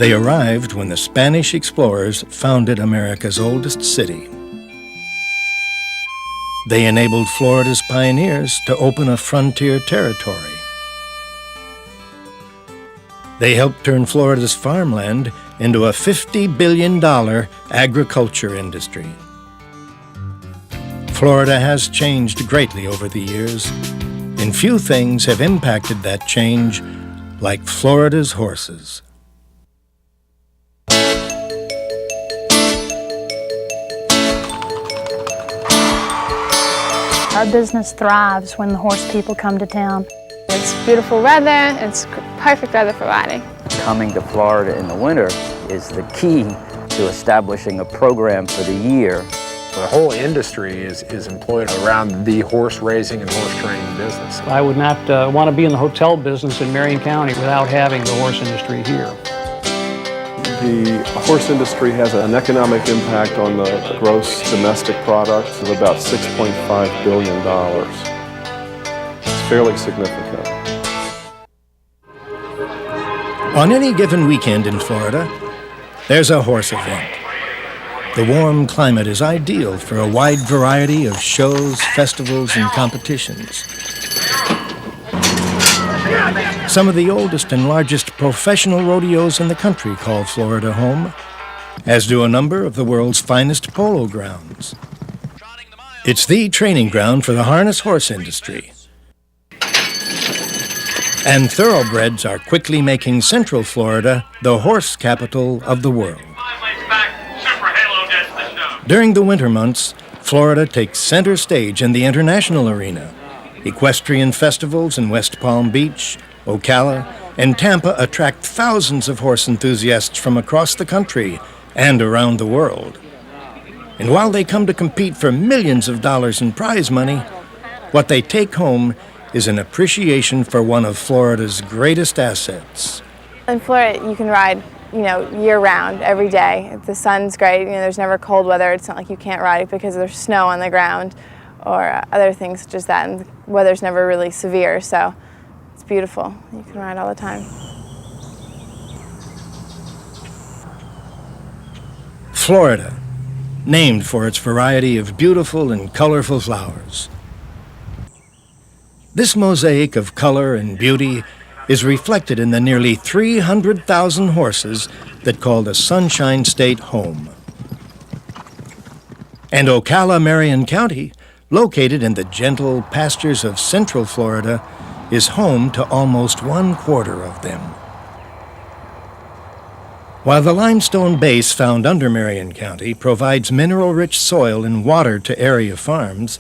They arrived when the Spanish explorers founded America's oldest city. They enabled Florida's pioneers to open a frontier territory. They helped turn Florida's farmland into a $50 billion agriculture industry. Florida has changed greatly over the years, and few things have impacted that change like Florida's horses. Our business thrives when the horse people come to town. It's beautiful weather, it's perfect weather for riding. Coming to Florida in the winter is the key to establishing a program for the year. The whole industry is employed around the horse raising and horse training business. I would not want to be in the hotel business in Marion County without having the horse industry here. The horse industry has an economic impact on the gross domestic product of about $6.5 billion. It's fairly significant. On any given weekend in Florida, there's a horse event. The warm climate is ideal for a wide variety of shows, festivals, and competitions. Some of the oldest and largest professional rodeos in the country call Florida home, as do a number of the world's finest polo grounds. It's the training ground for the harness horse industry. And thoroughbreds are quickly making Central Florida the horse capital of the world. During the winter months, Florida takes center stage in the international arena. Equestrian festivals in West Palm Beach, Ocala, and Tampa attract thousands of horse enthusiasts from across the country and around the world. And while they come to compete for millions of dollars in prize money, what they take home is an appreciation for one of Florida's greatest assets. In Florida, you can ride, year-round, every day. The sun's great, there's never cold weather. It's not like you can't ride because there's snow on the ground or other things such as that, and the weather's never really severe, so it's beautiful. You can ride all the time. Florida, named for its variety of beautiful and colorful flowers. This mosaic of color and beauty is reflected in the nearly 300,000 horses that call the Sunshine State home. And Ocala, Marion County, located in the gentle pastures of Central Florida, is home to almost 1/4 of them. While the limestone base found under Marion County provides mineral-rich soil and water to area farms,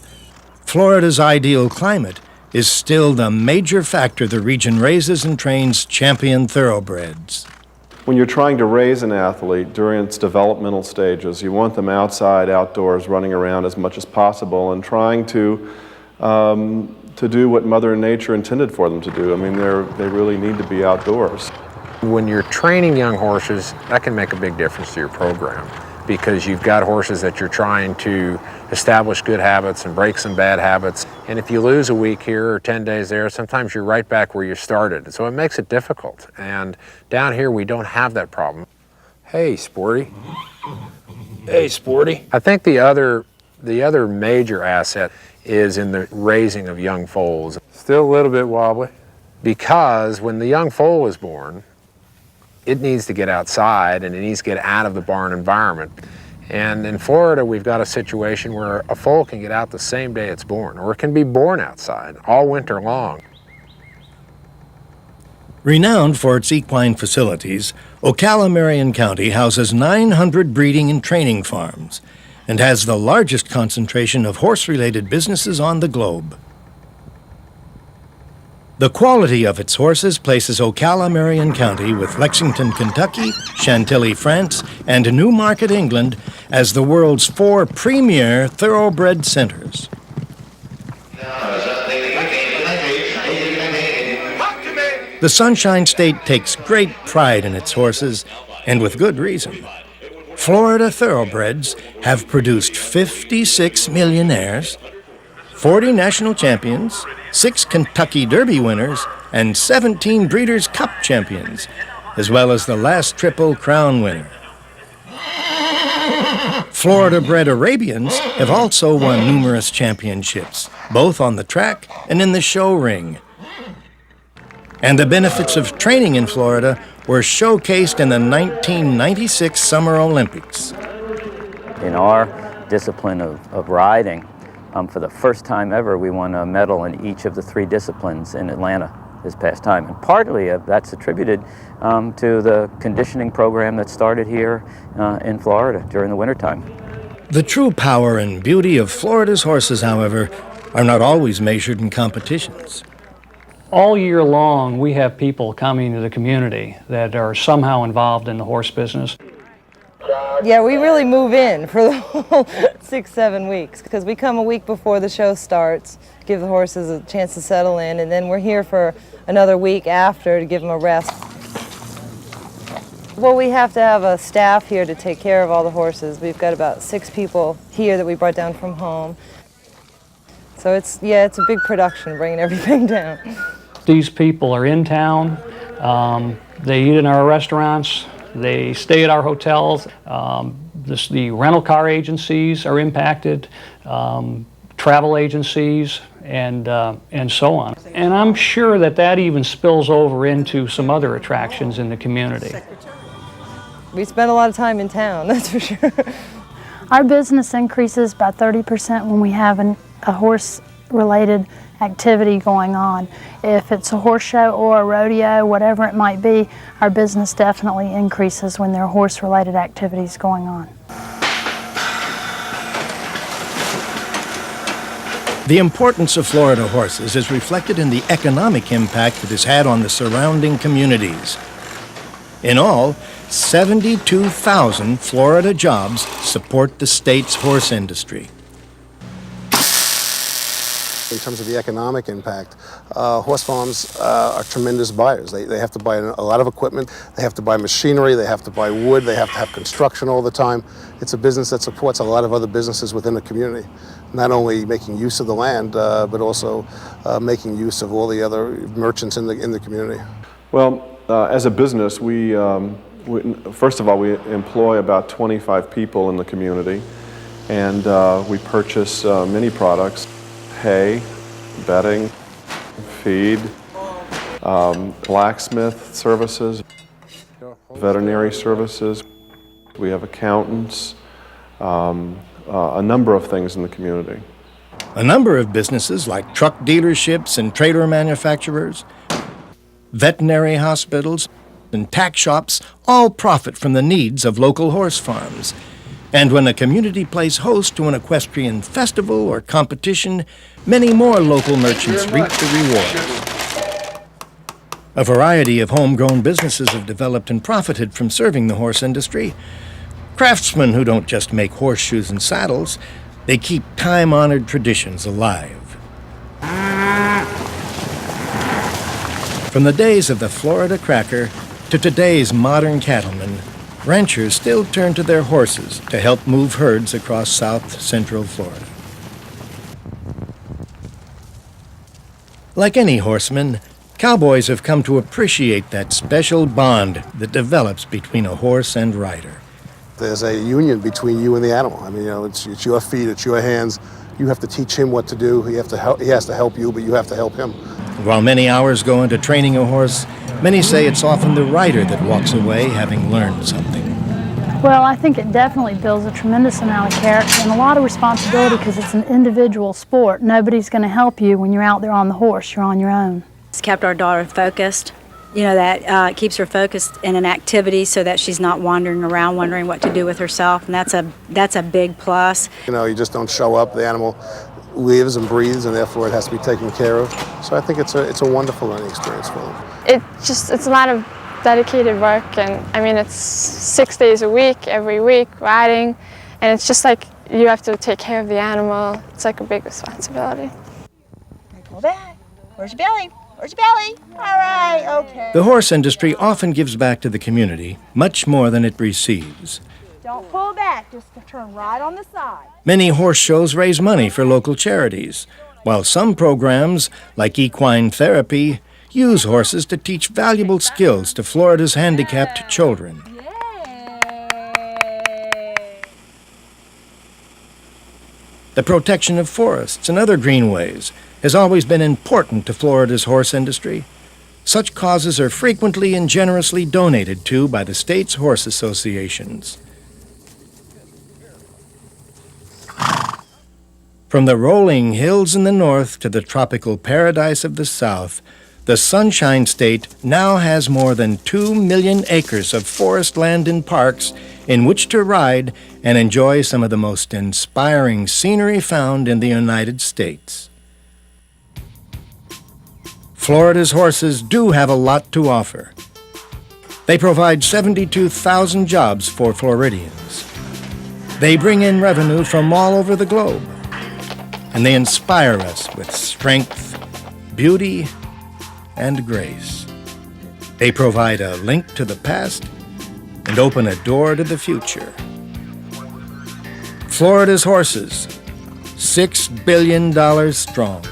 Florida's ideal climate is still the major factor the region raises and trains champion thoroughbreds. When you're trying to raise an athlete during its developmental stages, you want them outside, outdoors, running around as much as possible and trying to do what Mother Nature intended for them to do. I mean, they really need to be outdoors. When you're training young horses, that can make a big difference to your program because you've got horses that you're trying to establish good habits and break some bad habits. And if you lose a week here or 10 days there, sometimes you're right back where you started. So it makes it difficult. And down here, we don't have that problem. Hey, Sporty. Hey, Sporty. I think the other major asset is in the raising of young foals. Still a little bit wobbly. Because when the young foal is born, it needs to get outside and it needs to get out of the barn environment. And in Florida, we've got a situation where a foal can get out the same day it's born, or it can be born outside all winter long. Renowned for its equine facilities, Ocala, Marion County houses 900 breeding and training farms and has the largest concentration of horse-related businesses on the globe. The quality of its horses places Ocala, Marion County with Lexington, Kentucky, Chantilly, France, and Newmarket, England as the world's 4 premier thoroughbred centers. The Sunshine State takes great pride in its horses, and with good reason. Florida thoroughbreds have produced 56 millionaires, 40 national champions, 6 Kentucky Derby winners, and 17 Breeders' Cup champions, as well as the last Triple Crown winner. Florida-bred Arabians have also won numerous championships, both on the track and in the show ring. And the benefits of training in Florida were showcased in the 1996 Summer Olympics. In our discipline of riding, for the first time ever, we won a medal in each of the 3 disciplines in Atlanta this past time. And partly that's attributed to the conditioning program that started here in Florida during the wintertime. The true power and beauty of Florida's horses, however, are not always measured in competitions. All year long, we have people coming to the community that are somehow involved in the horse business. Yeah, we really move in for the whole 6-7 weeks because we come a week before the show starts, give the horses a chance to settle in, and then we're here for another week after to give them a rest. Well, we have to have a staff here to take care of all the horses. We've got about 6 people here that we brought down from home. So it's a big production bringing everything down. These people are in town, they eat in our restaurants, they stay at our hotels, the rental car agencies are impacted, travel agencies, and so on. And I'm sure that even spills over into some other attractions in the community. We spend a lot of time in town, that's for sure. Our business increases by 30% when we have a horse-related activity going on. If it's a horse show or a rodeo, whatever it might be, our business definitely increases when there are horse-related activities going on. The importance of Florida horses is reflected in the economic impact it has had on the surrounding communities. In all, 72,000 Florida jobs support the state's horse industry. In terms of the economic impact, horse farms are tremendous buyers. They have to buy a lot of equipment, they have to buy machinery, they have to buy wood, they have to have construction all the time. It's a business that supports a lot of other businesses within the community, not only making use of the land, but also making use of all the other merchants in the community. Well, as a business, first of all, we employ about 25 people in the community, and we purchase many products: hay, bedding, feed, blacksmith services, veterinary services. We have accountants, a number of things in the community. A number of businesses like truck dealerships and trailer manufacturers, veterinary hospitals, and tack shops all profit from the needs of local horse farms. And when a community plays host to an equestrian festival or competition, many more local merchants reap the rewards. A variety of homegrown businesses have developed and profited from serving the horse industry. Craftsmen who don't just make horseshoes and saddles, they keep time-honored traditions alive. From the days of the Florida cracker to today's modern cattlemen, ranchers still turn to their horses to help move herds across South Central Florida. Like any horseman, cowboys have come to appreciate that special bond that develops between a horse and rider. There's a union between you and the animal. I mean, it's your feet, it's your hands. You have to teach him what to do. He has to help you, but you have to help him. While many hours go into training a horse, many say it's often the rider that walks away having learned something. Well, I think it definitely builds a tremendous amount of character and a lot of responsibility because it's an individual sport. Nobody's going to help you when you're out there on the horse. You're on your own. It's kept our daughter focused. You know, that keeps her focused in an activity so that she's not wandering around wondering what to do with herself, and that's a big plus. You know, you just don't show up. The animal lives and breathes, and therefore it has to be taken care of. So I think it's a wonderful learning experience for them. It's a lot of dedicated work, and I mean it's 6 days a week, every week riding, and it's just like you have to take care of the animal. It's like a big responsibility. Pull back. Where's your belly? Where's your belly? All right, okay. The horse industry often gives back to the community much more than it receives. Don't pull back, just turn right on the side. Many horse shows raise money for local charities, while some programs, like equine therapy, use horses to teach valuable skills to Florida's handicapped children. The protection of forests and other greenways has always been important to Florida's horse industry. Such causes are frequently and generously donated to by the state's horse associations. From the rolling hills in the north to the tropical paradise of the south, the Sunshine State now has more than 2 million acres of forest land and parks in which to ride and enjoy some of the most inspiring scenery found in the United States. Florida's horses do have a lot to offer. They provide 72,000 jobs for Floridians. They bring in revenue from all over the globe, and they inspire us with strength, beauty, and grace. They provide a link to the past and open a door to the future. Florida's horses, $6 billion strong.